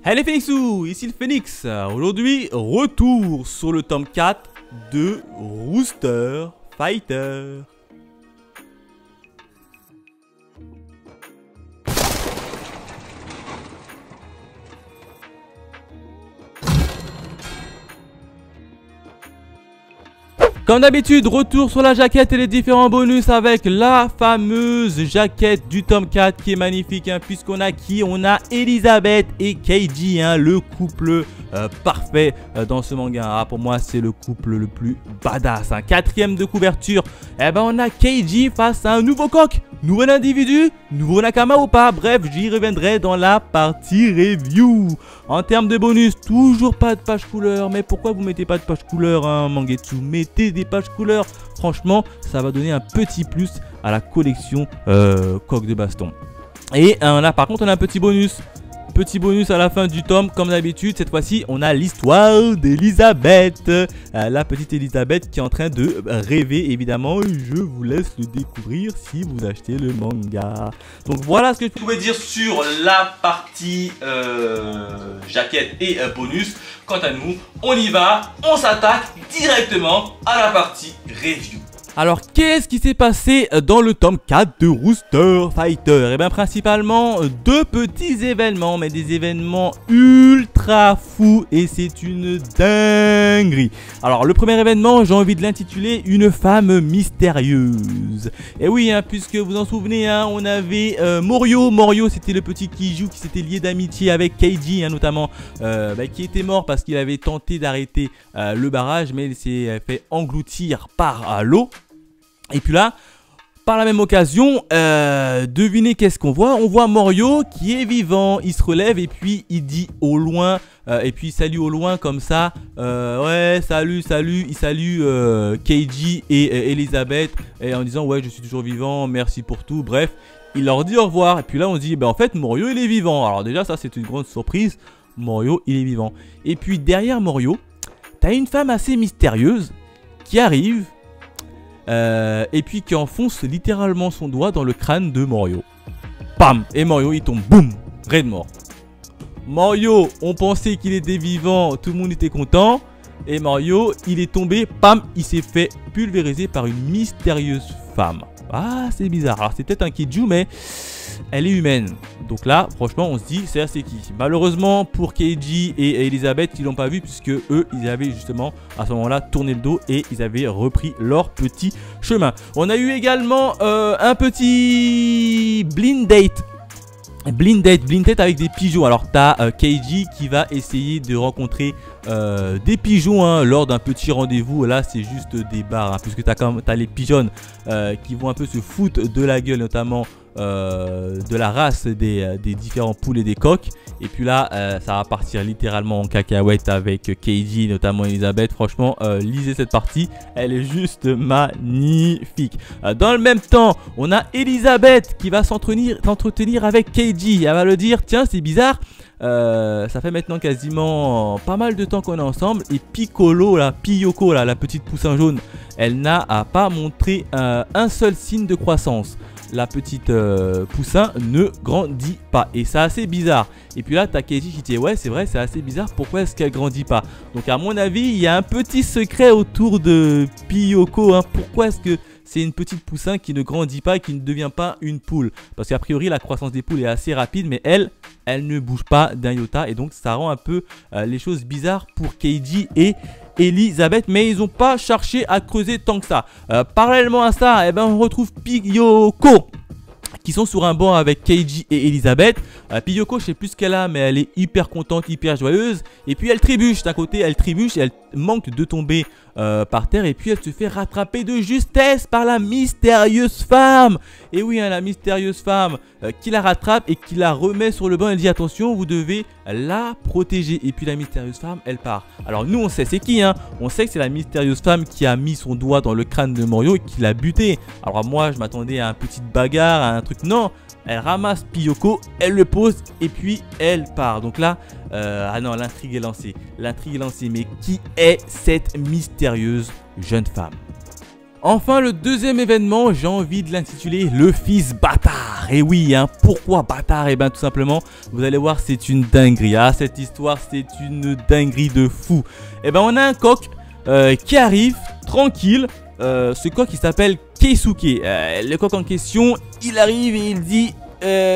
Hey les Phoenixous, ici le Phoenix. Aujourd'hui, retour sur le tome 4 de Rooster Fighter. Comme d'habitude, retour sur la jaquette et les différents bonus avec la fameuse jaquette du tome 4 qui est magnifique, hein, puisqu'on a qui? On a Elisabeth et Keiji, hein, le couple parfait dans ce manga. Ah, pour moi, c'est le couple le plus badass. Hein. Quatrième de couverture, eh ben, on a Keiji face à un nouveau coq, nouvel individu, nouveau Nakama ou pas. Bref, j'y reviendrai dans la partie review. En termes de bonus, toujours pas de page couleur. Mais pourquoi vous mettez pas de page couleur, hein, Mangetsu? Mettez des pages couleur. Franchement, ça va donner un petit plus à la collection coq de baston. Et là, par contre, on a un petit bonus. Petit bonus à la fin du tome, comme d'habitude. Cette fois-ci, on a l'histoire d'Elisabeth. La petite Elisabeth qui est en train de rêver, évidemment. Je vous laisse le découvrir si vous achetez le manga. Donc voilà ce que je pouvais dire sur la partie jaquette et bonus. Quant à nous, on y va. On s'attaque directement à la partie review. Alors, qu'est-ce qui s'est passé dans le tome 4 de Rooster Fighter? Eh bien, principalement, deux petits événements, mais des événements ultra fous, et c'est une dinguerie. Alors, le premier événement, j'ai envie de l'intituler « Une femme mystérieuse ». Et oui, hein, puisque vous en souvenez, hein, on avait Morio. Morio, c'était le petit Kiju qui s'était lié d'amitié avec Keiji, hein, notamment, qui était mort parce qu'il avait tenté d'arrêter le barrage, mais il s'est fait engloutir par l'eau. Et puis là, par la même occasion, devinez qu'est-ce qu'on voit? On voit Morio qui est vivant, il se relève et puis il dit au loin, et puis il salue au loin comme ça, ouais, salut, il salue Keiji et Elisabeth, et en disant ouais, je suis toujours vivant, merci pour tout, bref, il leur dit au revoir. Et puis là on dit, ben en fait Morio il est vivant. Alors déjà ça c'est une grande surprise, Morio il est vivant. Et puis derrière Morio, t'as une femme assez mystérieuse qui arrive, et puis qui enfonce littéralement son doigt dans le crâne de Morio. Pam! Et Morio il tombe, boum! Raide mort. Morio, on pensait qu'il était vivant, tout le monde était content. Et Morio, il est tombé, pam! Il s'est fait pulvériser par une mystérieuse femme. Ah, c'est bizarre. Alors c'est peut-être un Kiju, mais elle est humaine. Donc là, franchement, on se dit, c'est qui? Malheureusement, pour Keiji et Elisabeth, ils l'ont pas vu, puisque eux, ils avaient justement, à ce moment-là, tourné le dos et ils avaient repris leur petit chemin. On a eu également un petit blind date. Blind date avec des pigeons. Alors t'as Keiji qui va essayer de rencontrer des pigeons, hein, lors d'un petit rendez-vous. Là c'est juste des barres, hein, puisque t'as les pigeons qui vont un peu se foutre de la gueule, notamment de la race des différents poules et des coqs. Et puis là ça va partir littéralement en cacahuète avec Keiji, notamment Elisabeth. Franchement lisez cette partie, elle est juste magnifique. Dans le même temps, on a Elisabeth qui va s'entretenir avec Keiji. Elle va le dire, tiens c'est bizarre, ça fait maintenant quasiment pas mal de temps qu'on est ensemble, et Piccolo, Piyoko, la petite poussin jaune, elle n'a pas montré un seul signe de croissance. La petite poussin ne grandit pas, et c'est assez bizarre. Et puis là t'as Keiji qui dit ouais c'est vrai, c'est assez bizarre, pourquoi est-ce qu'elle grandit pas? Donc à mon avis il y a un petit secret autour de Piyoko, hein. Pourquoi est-ce que c'est une petite poussin qui ne grandit pas et qui ne devient pas une poule? Parce qu'a priori la croissance des poules est assez rapide, mais elle ne bouge pas d'un iota, et donc ça rend un peu les choses bizarres pour Keiji et Elisabeth, mais ils n'ont pas cherché à creuser tant que ça. Parallèlement à ça, eh ben, on retrouve Piyoko qui sont sur un banc avec Keiji et Elisabeth. Piyoko, je sais plus ce qu'elle a, mais elle est hyper contente, hyper joyeuse. Et puis elle trébuche d'un côté, elle trébuche et elle manque de tomber par terre. Et puis elle se fait rattraper de justesse par la mystérieuse femme. Et oui, hein, la mystérieuse femme qui la rattrape et qui la remet sur le banc. Elle dit attention, vous devez la protéger. Et puis la mystérieuse femme, elle part. Alors nous, on sait c'est qui, hein. On sait que c'est la mystérieuse femme qui a mis son doigt dans le crâne de Morio et qui l'a buté. Alors moi, je m'attendais à une petite bagarre, à un truc. Non, elle ramasse Piyoko, elle le pose et puis elle part. Donc là, ah non, l'intrigue est lancée. L'intrigue est lancée, mais qui est cette mystérieuse jeune femme? Enfin, le deuxième événement, j'ai envie de l'intituler le fils bâtard. Et oui, hein, pourquoi bâtard? Et bien tout simplement, vous allez voir, c'est une dinguerie. Ah, cette histoire, c'est une dinguerie de fou. Et ben on a un coq qui arrive, tranquille. Ce coq, il s'appelle Keisuke. Le coq en question, il arrive et il dit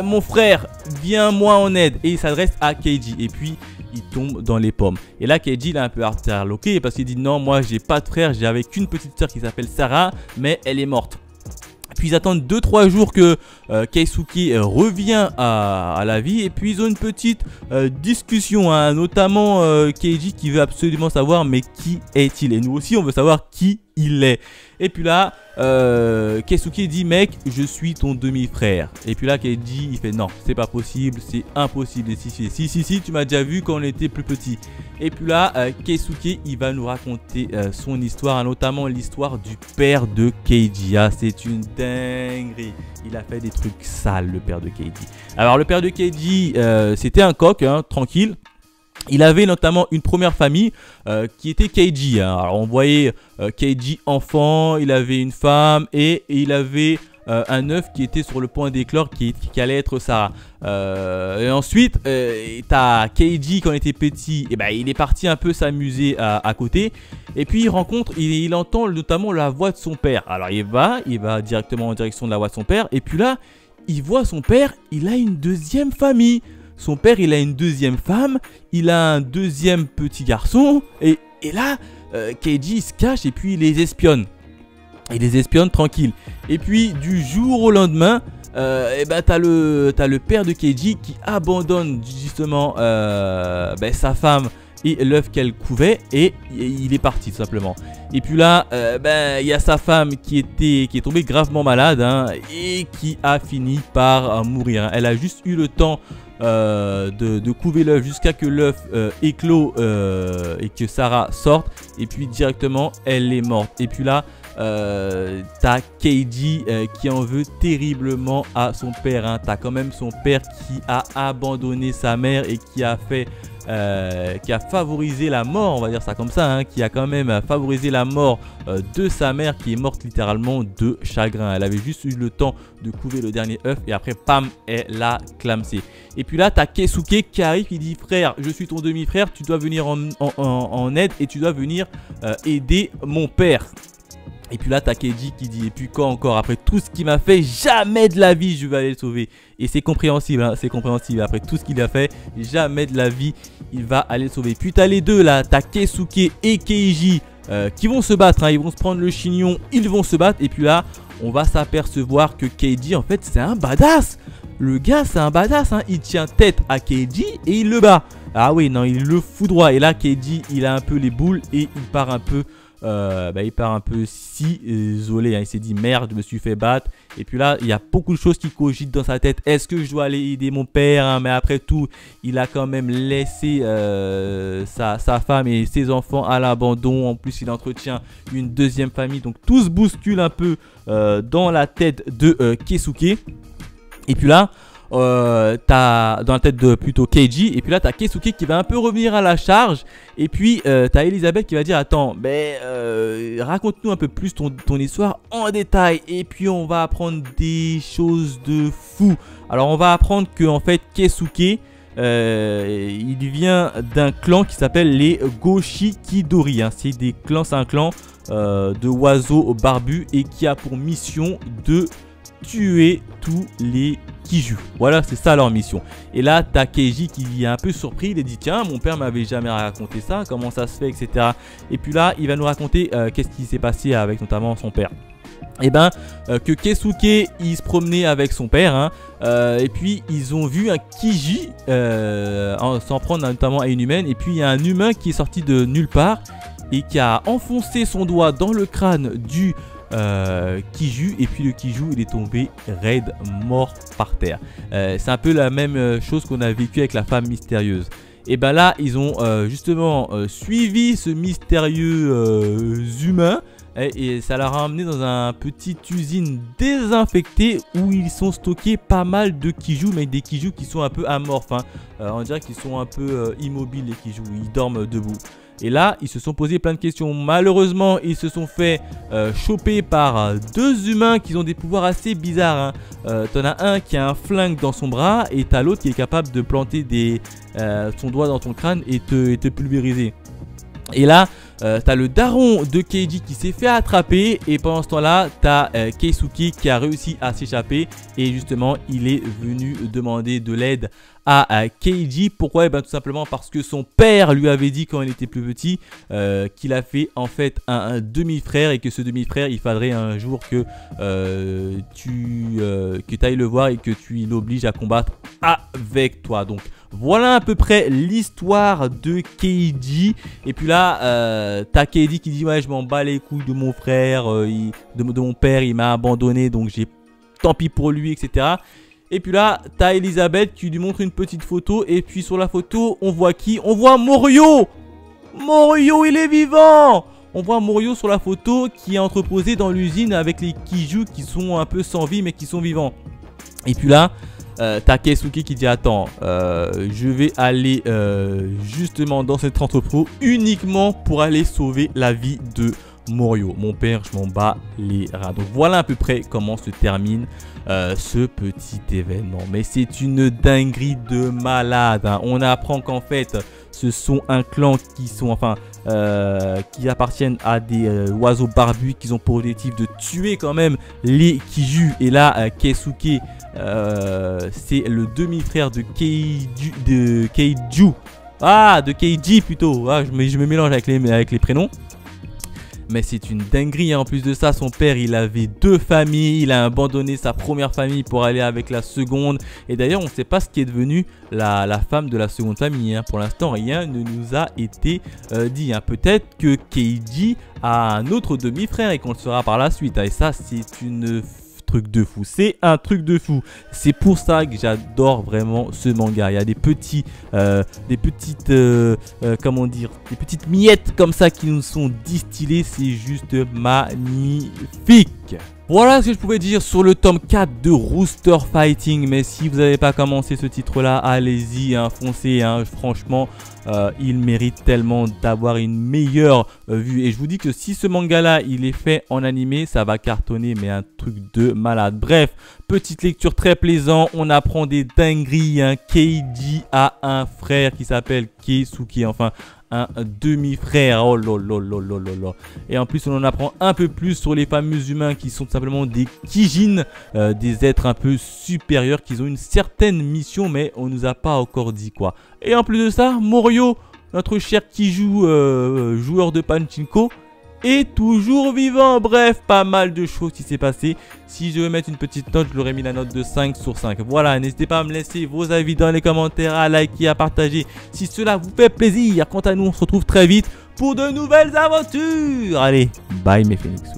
mon frère, viens moi en aide. Et il s'adresse à Keiji. Et puis il tombe dans les pommes. Et là Keiji il est un peu interloqué parce qu'il dit non, moi j'ai pas de frère, j'ai avec une petite soeur qui s'appelle Sarah, mais elle est morte. Puis ils attendent 2-3 jours que Keisuke revient à la vie. Et puis ils ont une petite discussion, hein, notamment Keiji qui veut absolument savoir mais qui est-il. Et nous aussi on veut savoir qui il est. Et puis là Keisuke dit mec, je suis ton demi-frère. Et puis là Keiji il fait non, c'est pas possible, c'est impossible. Et si tu m'as déjà vu quand on était plus petit. Et puis là Keisuke il va nous raconter son histoire, notamment l'histoire du père de Keiji. Ah, c'est une dinguerie, il a fait des trucs sales le père de Keiji. Alors le père de Keiji c'était un coq, hein, tranquille. Il avait notamment une première famille qui était Keiji. Hein. Alors on voyait Keiji enfant, il avait une femme et il avait un œuf qui était sur le point d'éclore qui allait être Sarah. Et ensuite, t'as Keiji quand il était petit, et ben, il est parti un peu s'amuser à côté. Et puis il entend notamment la voix de son père. Alors il va directement en direction de la voix de son père. Et puis là, il voit son père, il a une deuxième famille. Son père, il a une deuxième femme, il a un deuxième petit garçon. Et là, Keiji se cache et puis il les espionne. Il les espionne tranquille. Et puis du jour au lendemain, et ben, t'as le père de Keiji qui abandonne justement sa femme et l'œuf qu'elle couvait et il est parti tout simplement. Et puis là, il y a sa femme qui est tombée gravement malade, hein, et qui a fini par mourir. Hein. Elle a juste eu le temps de couver l'œuf jusqu'à que l'œuf éclot et que Sarah sorte. Et puis directement, elle est morte. Et puis là, t'as Keiji qui en veut terriblement à son père. Hein. T'as quand même son père qui a abandonné sa mère et qui a favorisé la mort, on va dire ça comme ça, hein, qui a quand même favorisé la mort de sa mère qui est morte littéralement de chagrin. Elle avait juste eu le temps de couver le dernier œuf et après, pam, elle l'a clamsé. Et puis là, t'as Keisuke qui arrive, qui dit frère, je suis ton demi-frère, tu dois venir en aide et tu dois venir aider mon père. Et puis là, t'as Keiji qui dit, et puis quoi encore, après tout ce qu'il m'a fait, jamais de la vie je vais aller le sauver. Et c'est compréhensible, hein, c'est compréhensible. Après tout ce qu'il a fait, jamais de la vie il va aller le sauver. Puis t'as les deux là, t'as Keisuke et Keiji qui vont se battre, hein, ils vont se prendre le chignon, ils vont se battre. Et puis là, on va s'apercevoir que Keiji, en fait, c'est un badass. Le gars, c'est un badass, hein, il tient tête à Keiji et il le bat. Ah oui, non, il le foudroie. Et là, Keiji, il a un peu les boules et il part un peu... il part un peu isolé, hein. Il s'est dit merde, je me suis fait battre. Et puis là il y a beaucoup de choses qui cogitent dans sa tête. Est-ce que je dois aller aider mon père, hein? Mais après tout il a quand même laissé sa femme et ses enfants à l'abandon. En plus il entretient une deuxième famille. Donc tout se bouscule un peu dans la tête de Keisuke. Et puis là t'as dans la tête de plutôt Keiji. Et puis là t'as Keisuke qui va un peu revenir à la charge. Et puis t'as Elisabeth qui va dire attends, raconte-nous un peu plus ton histoire en détail. Et puis on va apprendre des choses de fou. Alors on va apprendre que en fait Keisuke il vient d'un clan qui s'appelle les Goshikidori, hein. C'est un clan de oiseaux barbus et qui a pour mission de tuer tous les Kiju. Voilà, c'est ça leur mission. Et là, t'as Keiji qui est un peu surpris. Il a dit tiens, mon père m'avait jamais raconté ça, comment ça se fait, etc. Et puis là, il va nous raconter qu'est-ce qui s'est passé avec notamment son père. Et ben, que Keisuke, il se promenait avec son père, hein, et puis ils ont vu un Kiji s'en prendre notamment à une humaine. Et puis il y a un humain qui est sorti de nulle part et qui a enfoncé son doigt dans le crâne du Kiju, et puis le Kiju il est tombé raide mort par terre. C'est un peu la même chose qu'on a vécu avec la femme mystérieuse. Et ben là ils ont justement suivi ce mystérieux humain et ça leur a emmené dans un petite usine désinfectée où ils sont stockés pas mal de Kiju, mais des Kiju qui sont un peu amorphes, hein. On dirait qu'ils sont un peu immobiles les Kiju, ils dorment debout. Et là, ils se sont posé plein de questions. Malheureusement, ils se sont fait choper par deux humains qui ont des pouvoirs assez bizarres. T'en as un qui a un flingue dans son bras et t'as l'autre qui est capable de planter son doigt dans ton crâne et te pulvériser. Et là, t'as le daron de Keiji qui s'est fait attraper. Et pendant ce temps-là, t'as Keisuke qui a réussi à s'échapper. Et justement, il est venu demander de l'aide à Keiji. Pourquoi? Tout simplement parce que son père lui avait dit quand il était plus petit qu'il a fait en fait un demi-frère. Et que ce demi-frère, il faudrait un jour que tu ailles le voir et que tu l'obliges à combattre avec toi. Donc voilà à peu près l'histoire de Keiji. Et puis là, t'as Keiji qui dit ouais, je m'en bats les couilles de mon frère, de mon père, il m'a abandonné, donc j'ai tant pis pour lui, etc. Et puis là, t'as Elisabeth qui lui montre une petite photo. Et puis sur la photo, on voit qui? On voit Morio. Morio, il est vivant. On voit Morio sur la photo qui est entreposé dans l'usine avec les Kiju qui sont un peu sans vie mais qui sont vivants. Et puis là, t'as Keisuke qui dit attends, je vais aller justement dans cette entrepôt uniquement pour aller sauver la vie de Morio. Mon père, je m'en bats les rats. Donc voilà à peu près comment se termine ce petit événement. Mais c'est une dinguerie de malade. On apprend qu'en fait, ce sont un clan qui sont qui appartiennent à des oiseaux barbus qui ont pour objectif de tuer quand même les Kiju. Et là, Keisuke, c'est le demi-frère de Keiju. Ah, de Keiji plutôt. Ah, je me mélange avec les prénoms. Mais c'est une dinguerie. En plus de ça, son père, il avait deux familles. Il a abandonné sa première famille pour aller avec la seconde. Et d'ailleurs, on ne sait pas ce qui est devenu la femme de la seconde famille. Pour l'instant, rien ne nous a été dit. Peut-être que Keiji a un autre demi-frère et qu'on le saura par la suite. Et ça, c'est une truc de fou. C'est un truc de fou. C'est pour ça que j'adore vraiment ce manga. Il y a des petites miettes comme ça qui nous sont distillées. C'est juste magnifique. Voilà ce que je pouvais dire sur le tome 4 de Rooster Fighting. Mais si vous n'avez pas commencé ce titre là, allez-y, foncez. Franchement, il mérite tellement d'avoir une meilleure vue. Et je vous dis que si ce manga là il est fait en animé, ça va cartonner, mais un truc de malade. Bref, petite lecture très plaisant. On apprend des dingueries. Keiji a un frère qui s'appelle Keisuke, enfin un demi-frère. Oh là. Et en plus on en apprend un peu plus sur les fameux humains qui sont tout simplement des Kijin, des êtres un peu supérieurs qui ont une certaine mission, mais on nous a pas encore dit quoi. Et en plus de ça, Morio, notre cher Kiju, joueur de pachinko, est toujours vivant. Bref, pas mal de choses qui s'est passé. Si je veux mettre une petite note, je l'aurais mis la note de 5 sur 5. Voilà, n'hésitez pas à me laisser vos avis dans les commentaires, à liker, à partager si cela vous fait plaisir. Quant à nous, on se retrouve très vite pour de nouvelles aventures. Allez, bye mes phénix.